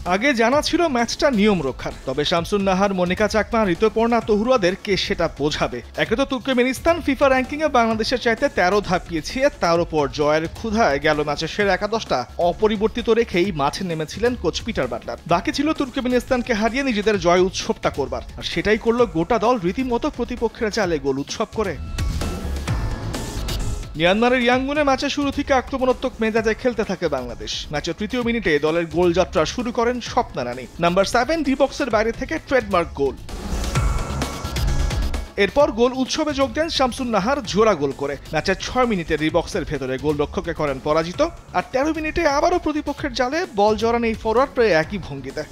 আগে জানা ছিল ম্যাচটা নিয়ম রক্ষার, তবে শামসুন নাহার, মনিকা চাকমা, ঋতুপর্ণা, তহুরাদের কে সেটা বোঝাবে। একে তো তুর্কমেনিস্তান ফিফা র্যাঙ্কিংয়ে বাংলাদেশের চাইতে 13 ধাপ পিছিয়ে, তার উপর জয়ের ক্ষুধায় গেল ম্যাচের সেরা একাদশটা অপরিবর্তিত রেখেই মাঠে নেমেছিলেন কোচ পিটার বাটলার। বাকি ছিল তুর্কমেনিস্তানকে হারিয়ে নিজেদের জয় উৎসবটা করবার, আর সেটাই করলো গোটা দল রীতিমতো প্রতিপক্ষের জালে গোল উৎসব করে। মিয়ানমারের ইয়াঙ্গুনে ম্যাচের শুরু থেকে আক্রমণাত্মক মেজাজে খেলতে থাকে বাংলাদেশ। ম্যাচের তৃতীয় মিনিটে দলের গোল যাত্রা শুরু করেন স্বপ্না রানী। নাম্বার 7 ডি বক্সের বাইরে থেকে ট্রেডমার্ক গোল। এরপর গোল উৎসবে যোগ দেন শামসুন নাহার জোড়া গোল করে। ম্যাচের 6 মিনিটে রিবক্সের ভেতরে গোলরক্ষককে করেন পরাজিত, আর 13 মিনিটে আবারও প্রতিপক্ষের জালে বল জড়ান এই ফরওয়ার্ড প্রায় একই ভঙ্গিতে।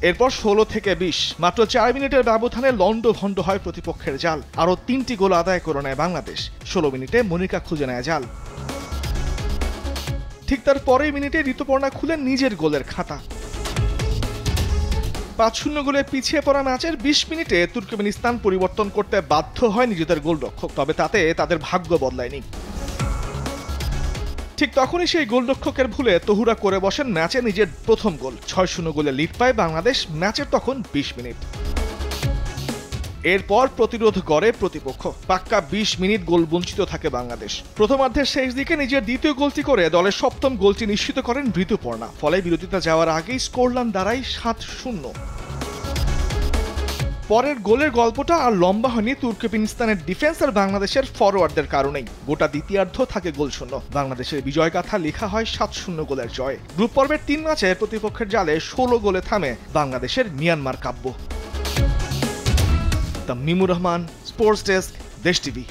এরপর 16 থেকে 20 মাত্র 4 মিনিটের ব্যবধানে লন্ডভন্ড হয় প্রতিপক্ষের জাল। আরও 3টি গোল আদায় করে নেয় বাংলাদেশ। 16 মিনিটে মনিকা খুঁজে নেয় জাল। ঠিক তার পরের মিনিটে ঋতুপর্ণা খুলেন নিজের গোলের খাতা। 5-0 গোলে পিছিয়ে পড়া ম্যাচের 20 মিনিটে তুর্কমেনিস্তান পরিবর্তন করতে বাধ্য হয় নিজেদের গোলরক্ষক, তবে তাতে তাদের ভাগ্য বদলায়নি। ঠিক তখনই সেই গোলরক্ষকের ভুলে তহুরা করে বসেন ম্যাচে নিজের প্রথম গোল। 6-0 গোলে লিড পায় বাংলাদেশ। ম্যাচের তখন 20 মিনিট। এরপর প্রতিরোধ গড়ে প্রতিপক্ষ। পাক্কা 20 মিনিট গোল বঞ্চিত থাকে বাংলাদেশ। প্রথমার্ধের শেষ দিকে নিজের দ্বিতীয় গোলটি করে দলের সপ্তম গোলটি নিশ্চিত করেন ঋতুপর্ণা। ফলে বিরতিতে যাওয়ার আগেই স্কোরলাইন দাঁড়ায় 7-0। পরের গোলের গল্পটা আর লম্বা হয়নি তুর্কমেনিস্তানের ডিফেন্স আর বাংলাদেশের ফরওয়ার্ডদের কারণেই। গোটা দ্বিতীয়ার্ধ থাকে গোলশূন্য। বাংলাদেশের বিজয়গাথা লেখা হয় 7-0 গোলের জয়। গ্রুপ পর্বের 3 ম্যাচে প্রতিপক্ষের জালে 16 গোলে থামে বাংলাদেশের মিয়ানমার কাব্য। তামিমুর রহমান, স্পোর্টস ডেস্ক, দেশ টিভি।